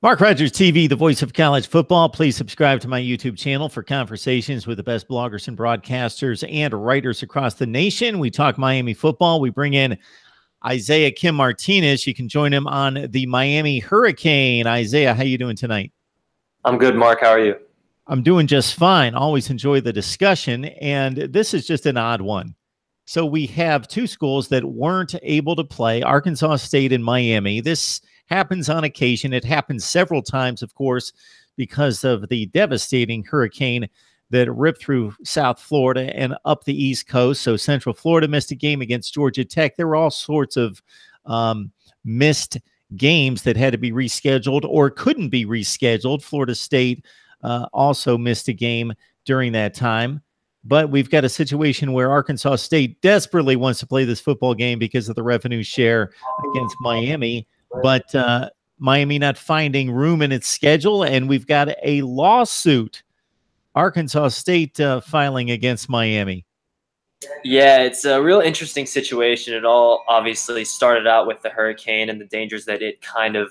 Mark Rogers TV, the voice of college football. Please subscribe to my YouTube channel for conversations with the best bloggers and broadcasters and writers across the nation. We talk Miami football. We bring in Isaiah Kim Martinez. You can join him on the Miami Hurricane. Isaiah, how you doing tonight? I'm good, Mark. How are you? I'm doing just fine. Always enjoy the discussion. And this is just an odd one. So we have two schools that weren't able to play, Arkansas State and Miami. This happens on occasion. It happens several times, of course, because of the devastating hurricane that ripped through South Florida and up the East Coast. So Central Florida missed a game against Georgia Tech. There were all sorts of missed games that had to be rescheduled or couldn't be rescheduled. Florida State also missed a game during that time. But we've got a situation where Arkansas State desperately wants to play this football game because of the revenue share against Miami. But Miami not finding room in its schedule, and we've got a lawsuit. Arkansas State filing against Miami. Yeah, it's a real interesting situation. It all obviously started out with the hurricane and the dangers that it kind of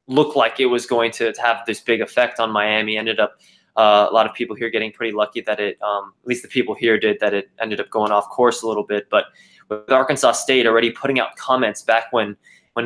looked like it was going to have this big effect on Miami. Ended up a lot of people here getting pretty lucky that it, at least the people here did, that it ended up going off course a little bit. But with Arkansas State already putting out comments back when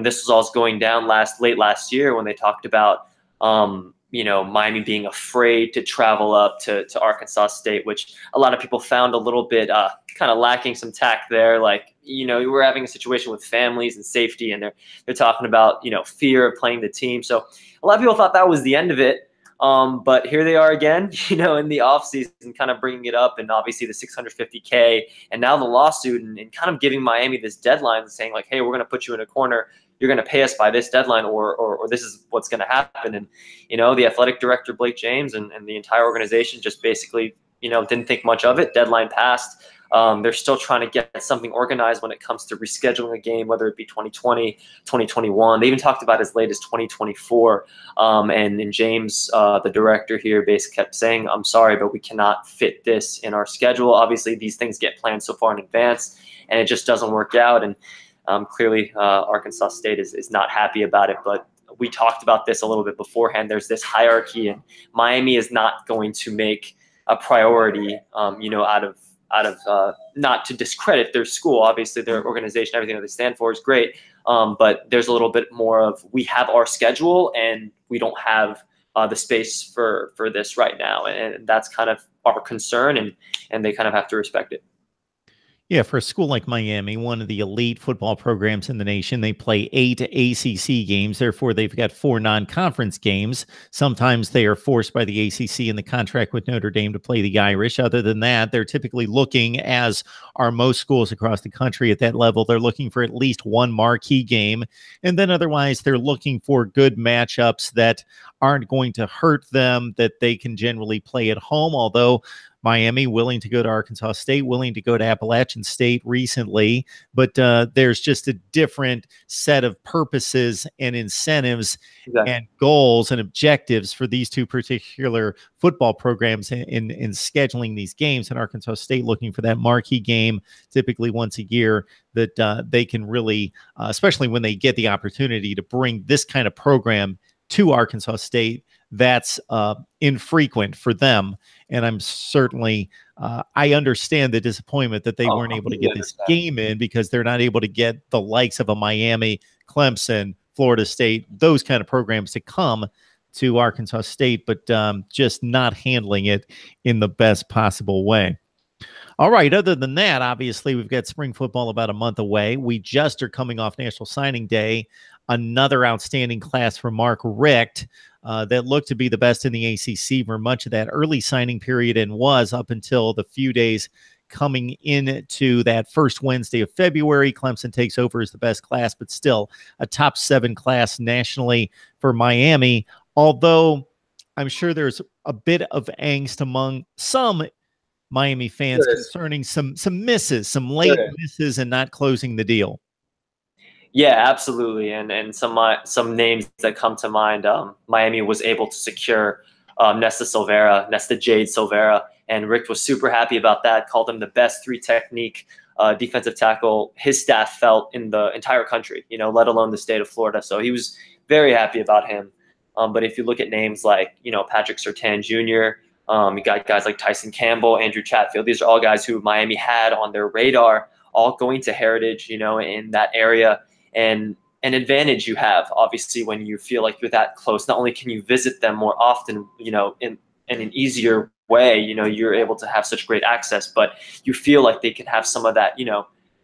this was all going down late last year, when they talked about Miami being afraid to travel up to Arkansas State, which a lot of people found a little bit kind of lacking some tact there. Like, we're having a situation with families and safety, and they're talking about, fear of playing the team. So a lot of people thought that was the end of it. But here they are again, in the offseason, kind of bringing it up, and obviously the $650K and now the lawsuit, and kind of giving Miami this deadline and saying like, hey, we're going to put you in a corner. You're going to pay us by this deadline, or this is what's going to happen. And, the athletic director, Blake James, and the entire organization just basically, didn't think much of it. Deadline passed. They're still trying to get something organized when it comes to rescheduling a game, whether it be 2020, 2021. They even talked about as late as 2024. And James, the director here, basically kept saying, I'm sorry, but we cannot fit this in our schedule. Obviously, these things get planned so far in advance, and it just doesn't work out. And clearly, Arkansas State is not happy about it. But we talked about this a little bit beforehand. There's this hierarchy, and Miami is not going to make a priority, out of not to discredit their school. Obviously, their organization, everything that they stand for is great. But there's a little bit more of, we have our schedule and we don't have the space for this right now. And that's kind of our concern, and they kind of have to respect it. Yeah, for a school like Miami, one of the elite football programs in the nation, they play 8 ACC games. Therefore, they've got 4 non-conference games. Sometimes they are forced by the ACC in the contract with Notre Dame to play the Irish. Other than that, they're typically looking, as are most schools across the country at that level, they're looking for at least one marquee game. And then otherwise, they're looking for good matchups that aren't going to hurt them, that they can generally play at home, although Miami willing to go to Arkansas State, willing to go to Appalachian State recently, but there's just a different set of purposes and incentives and goals and objectives for these two particular football programs in scheduling these games. And Arkansas State looking for that marquee game, typically once a year, that they can really, especially when they get the opportunity to bring this kind of program to Arkansas State, that's infrequent for them. And I'm certainly, I understand the disappointment that they weren't able to get this game in, because they're not able to get the likes of a Miami, Clemson, Florida State, those kind of programs to come to Arkansas State, but just not handling it in the best possible way. All right. Other than that, obviously, we've got spring football about a month away. We just are coming off National Signing Day. Another outstanding class from Mark Richt that looked to be the best in the ACC for much of that early signing period, and was up until the few days coming into that first Wednesday of February. Clemson takes over as the best class, but still a top 7 class nationally for Miami. Although I'm sure there's a bit of angst among some Miami fans concerning some misses, some late misses, and not closing the deal. Yeah, absolutely. And some names that come to mind, Miami was able to secure Nesta Jade Silvera, and Rick was super happy about that, called him the best 3-technique defensive tackle his staff felt in the entire country, let alone the state of Florida. So he was very happy about him. But if you look at names like, Patrick Surtain Jr., you got guys like Tyson Campbell, Andrew Chatfield. These are all guys who Miami had on their radar, all going to Heritage, in that area. And an advantage you have, obviously, when you feel like you're that close. Not only can you visit them more often, in an easier way, you're able to have such great access, but you feel like they can have some of that,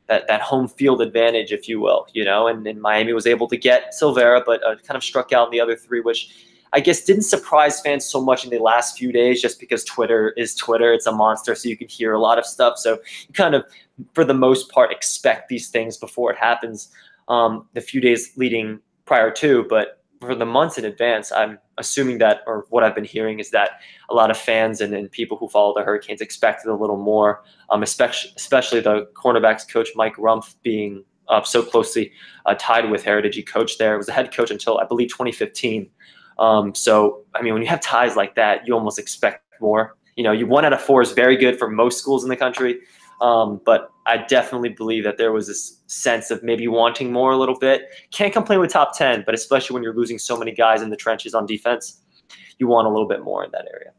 that home field advantage, if you will, and Miami was able to get Silvera, but kind of struck out in the other three, which I guess didn't surprise fans so much in the last few days, just because Twitter is Twitter. It's a monster, so you can hear a lot of stuff. So you kind of, for the most part, expect these things before it happens, the few days leading prior to, but for the months in advance, I'm assuming that, or what I've been hearing is that a lot of fans and people who follow the Hurricanes expected a little more, especially the cornerbacks coach Mike Rumpf being so closely tied with Heritage. He coached there. He was the head coach until, I believe, 2015. So, I mean, when you have ties like that, you almost expect more. 1 out of 4 is very good for most schools in the country. But I definitely believe that there was this sense of maybe wanting more a little bit. Can't complain with top 10, but especially when you're losing so many guys in the trenches on defense, you want a little bit more in that area.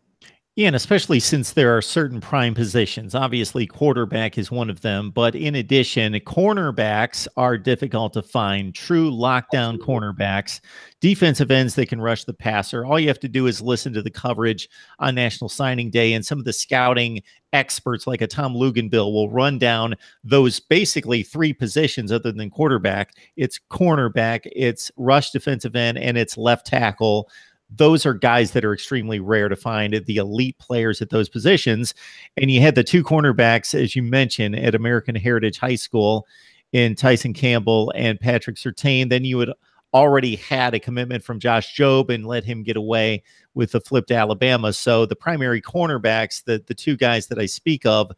Yeah, and especially since there are certain prime positions. Obviously, quarterback is one of them, but in addition, cornerbacks are difficult to find. True lockdown cornerbacks, defensive ends that can rush the passer. All you have to do is listen to the coverage on National Signing Day, and some of the scouting experts like a Tom Luganbill will run down those basically 3 positions other than quarterback. It's cornerback, it's rush defensive end, and it's left tackle. Those are guys that are extremely rare to find, the elite players at those positions. And you had the 2 cornerbacks, as you mentioned, at American Heritage High School in Tyson Campbell and Patrick Surtain. Then you had already had a commitment from Josh Jobe and let him get away with the flip to Alabama. So the primary cornerbacks, the 2 guys that I speak of,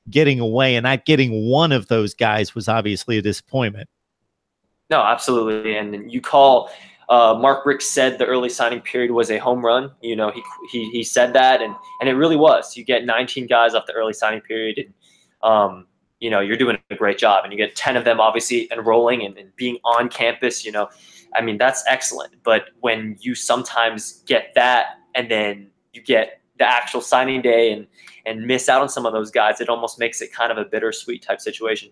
getting away and not getting one of those guys was obviously a disappointment. No, absolutely. And you call Mark Rick said the early signing period was a home run. He said that, and it really was. You get 19 guys off the early signing period, and you're doing a great job. And you get 10 of them obviously enrolling and being on campus. I mean, that's excellent. But when you sometimes get that, and then you get the actual signing day and miss out on some of those guys, it almost makes it kind of a bittersweet type situation.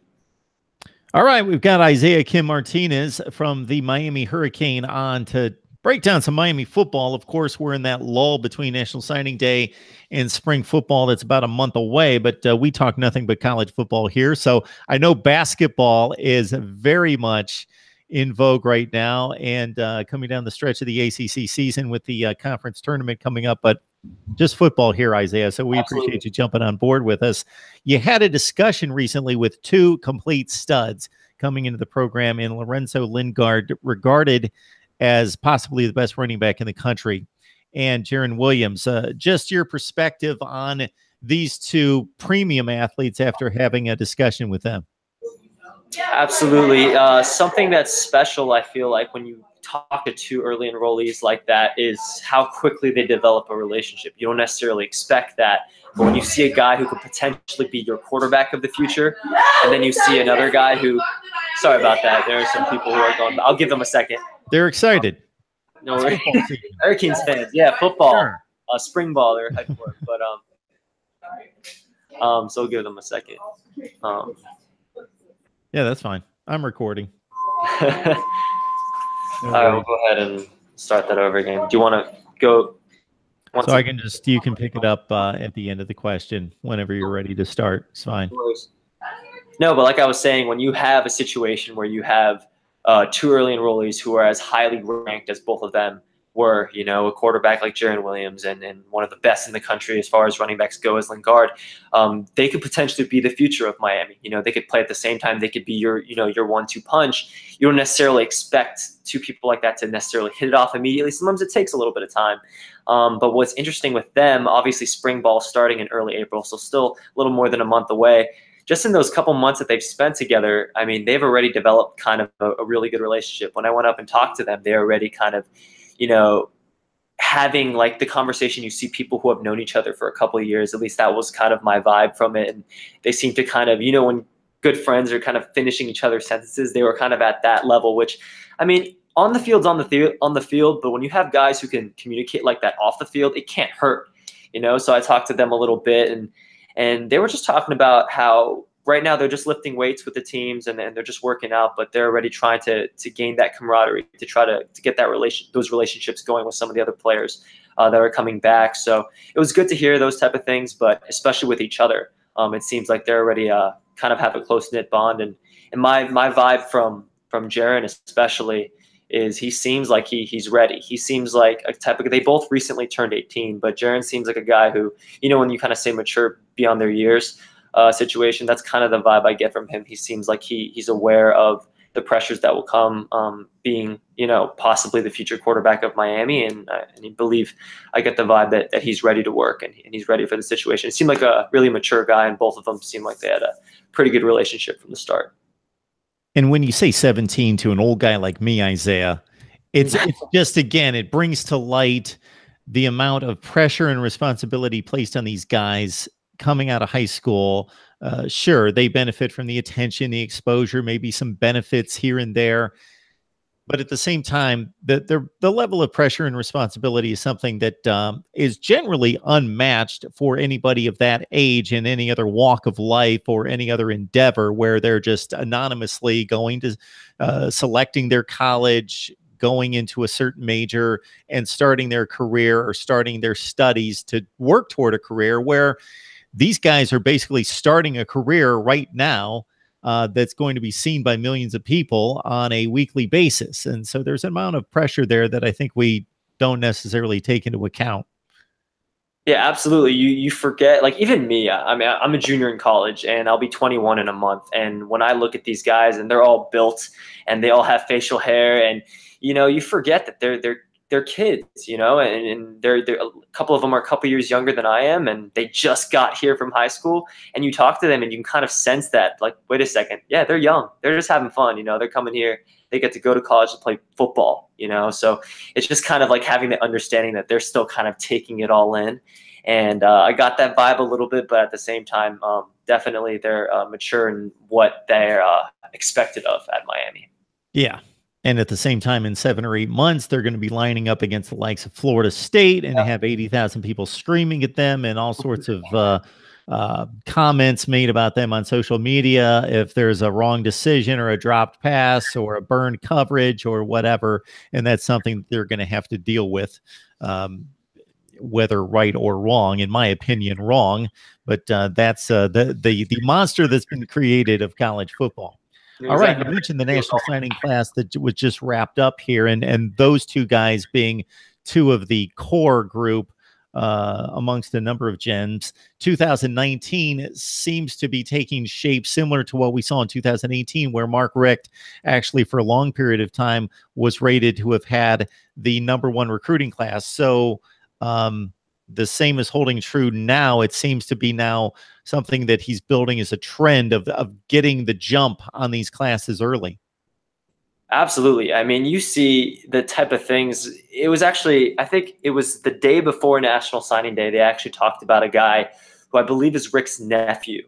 All right, we've got Isaiah Kim Martinez from the Miami Hurricane on to break down some Miami football. Of course, we're in that lull between National Signing Day and spring football that's about a month away, but we talk nothing but college football here. So I know basketball is very much in vogue right now, and coming down the stretch of the ACC season with the conference tournament coming up, but just football here, Isaiah. So we appreciate you jumping on board with us. You had a discussion recently with 2 complete studs coming into the program in Lorenzo Lingard, regarded as possibly the best running back in the country, and Jarren Williams. Just your perspective on these 2 premium athletes after having a discussion with them. Absolutely. Something that's special, I feel like, when you talk to 2 early enrollees like that is how quickly they develop a relationship. You don't necessarily expect that, but when you see a guy who could potentially be your quarterback of the future, and then you see another guy who, sorry about that, there are some people who are going, I'll give them a second. They're excited. No worries. Hurricanes fans, yeah, football, sure. Spring ball, they're hyped for it, but so we'll give them a second. Yeah, that's fine. I'm recording. All right, we'll go ahead and start that over again. Do you want to go? So I can just, you can pick it up at the end of the question whenever you're ready to start. It's fine. No, but like I was saying, when you have a situation where you have 2 early enrollees who are as highly ranked as both of them were, a quarterback like Jarren Williams and one of the best in the country as far as running backs go as Lingard, they could potentially be the future of Miami. They could play at the same time. They could be your 1-2 punch. You don't necessarily expect 2 people like that to necessarily hit it off immediately. Sometimes it takes a little bit of time. But what's interesting with them, obviously spring ball starting in early April, so still a little more than a month away. Just in those couple months that they've spent together, I mean, they've already developed kind of a really good relationship. When I went up and talked to them, they're already kind of, having like the conversation you see people who have known each other for a couple of years. At least that was kind of my vibe from it. And they seem to kind of, when good friends are kind of finishing each other's sentences, they were kind of at that level, which, I mean, on the field's on the field, but when you have guys who can communicate like that off the field, it can't hurt, you know. So I talked to them a little bit, and they were just talking about how right now they're just lifting weights with the teams and they're just working out, but they're already trying to gain that camaraderie, to try to get that those relationships going with some of the other players that are coming back. So it was good to hear those type of things, but especially with each other, it seems like they're already kind of have a close knit bond. And my vibe from Jarren especially is he seems like he's ready. He seems like a type of, they both recently turned 18, but Jarren seems like a guy who, you know, when you kind of say mature beyond their years situation, that's kind of the vibe I get from him. He seems like he's aware of the pressures that will come being, you know, possibly the future quarterback of Miami. And I believe I get the vibe that he's ready to work and he's ready for the situation. It seemed like a really mature guy, and both of them seemed like they had a pretty good relationship from the start. And when you say 17 to an old guy like me, Isaiah, it's just, again, it brings to light the amount of pressure and responsibility placed on these guys coming out of high school. Sure, they benefit from the attention, the exposure, maybe some benefits here and there. But at the same time, the level of pressure and responsibility is something that is generally unmatched for anybody of that age in any other walk of life or any other endeavor, where they're just anonymously going to selecting their college, going into a certain major, and starting their career or starting their studies to work toward a career, where these guys are basically starting a career right now that's going to be seen by millions of people on a weekly basis. And so there's an amount of pressure there that I think we don't necessarily take into account. Yeah, absolutely. You forget, like, even me, I mean, I'm a junior in college and I'll be 21 in a month. And when I look at these guys and they're all built and they all have facial hair, and, you know, you forget that they're kids, you know, and they're a couple of them are a couple years younger than I am, and they just got here from high school. And you talk to them and you can kind of sense that, like, wait a second, yeah, they're young, they're just having fun, you know, they're coming here, they get to go to college to play football, you know. So it's just kind of like having the understanding that they're still kind of taking it all in. And I got that vibe a little bit, but at the same time, definitely they're mature in what they're expected of at Miami. Yeah. And at the same time, in 7 or 8 months, they're going to be lining up against the likes of Florida State and have 80,000 people screaming at them and all sorts of comments made about them on social media if there's a wrong decision or a dropped pass or a burned coverage or whatever. And that's something they're going to have to deal with, whether right or wrong. In my opinion, wrong. But that's the monster that's been created of college football. All right, you mentioned the national signing class that was just wrapped up here, and those two guys being two of the core group amongst a number of gems. 2019 seems to be taking shape similar to what we saw in 2018, where Mark Richt actually for a long period of time was rated to have had the #1 recruiting class. So the same is holding true now. It seems to be now something that he's building as a trend of getting the jump on these classes early. Absolutely. I mean, you see the type of things. It was actually, I think it was the day before National Signing Day, they actually talked about a guy who I believe is Rick's nephew.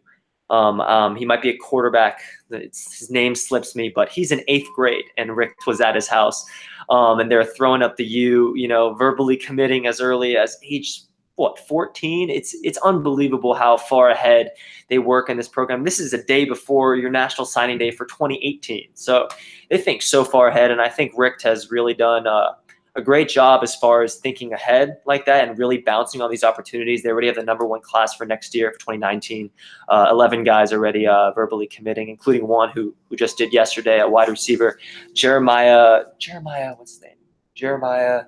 He might be a quarterback. His name slips me, but he's in 8th grade, and Rick was at his house. And they're throwing up the U, you know, verbally committing as early as age 14. It's unbelievable how far ahead they work in this program. This is a day before your National Signing Day for 2018. So they think so far ahead, and I think Rick has really done a great job as far as thinking ahead like that and really bouncing on these opportunities. They already have the =1 class for next year, for 2019. 11 guys already verbally committing, including one who just did yesterday, a wide receiver, Jeremiah, what's his name? Jeremiah.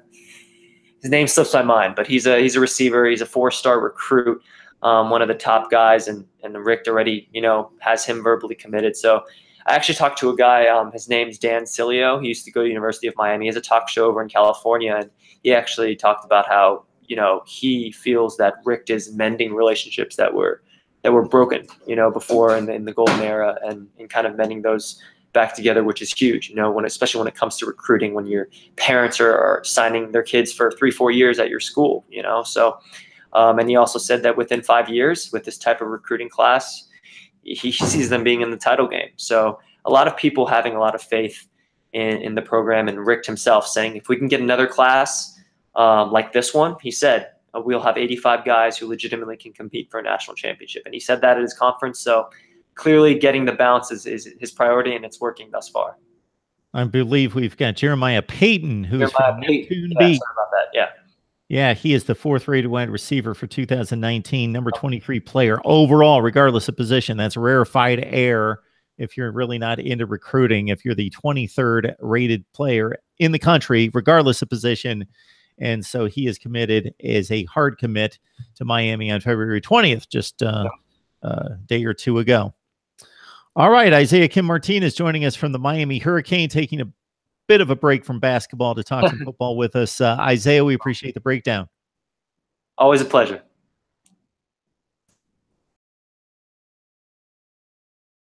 His name slips my mind, but he's a receiver. He's a 4-star recruit, one of the top guys, and Rick already, you know, has him verbally committed. So I actually talked to a guy. His name's Dan Cilio. He used to go to the University of Miami. He has a talk show over in California, and he actually talked about how, you know, he feels that Rick is mending relationships that were broken, you know, before in the golden era, and kind of mending those back together, which is huge, you know, especially when it comes to recruiting, when your parents are signing their kids for 3-4 years at your school, you know. So, and he also said that within 5 years with this type of recruiting class, he sees them being in the title game. So a lot of people having a lot of faith in the program, and Rick himself saying, if we can get another class like this one, he said, we'll have 85 guys who legitimately can compete for a national championship. And he said that at his conference. So clearly getting the balance is his priority, and it's working thus far. I believe we've got Jeremiah Payton, who's from Neptune yeah, Beach. sorry about that. Yeah. Yeah, he is the 4th-rated wide receiver for 2019, number 23 player overall, regardless of position. That's rarefied air if you're really not into recruiting. If you're the 23rd rated player in the country, regardless of position. And so he is committed as a hard commit to Miami on February 20th, just a day or two ago. All right, Isaiah Kim Martinez joining us from the Miami Hurricane, taking a bit of a break from basketball to talk some football with us. Isaiah, we appreciate the breakdown. Always a pleasure.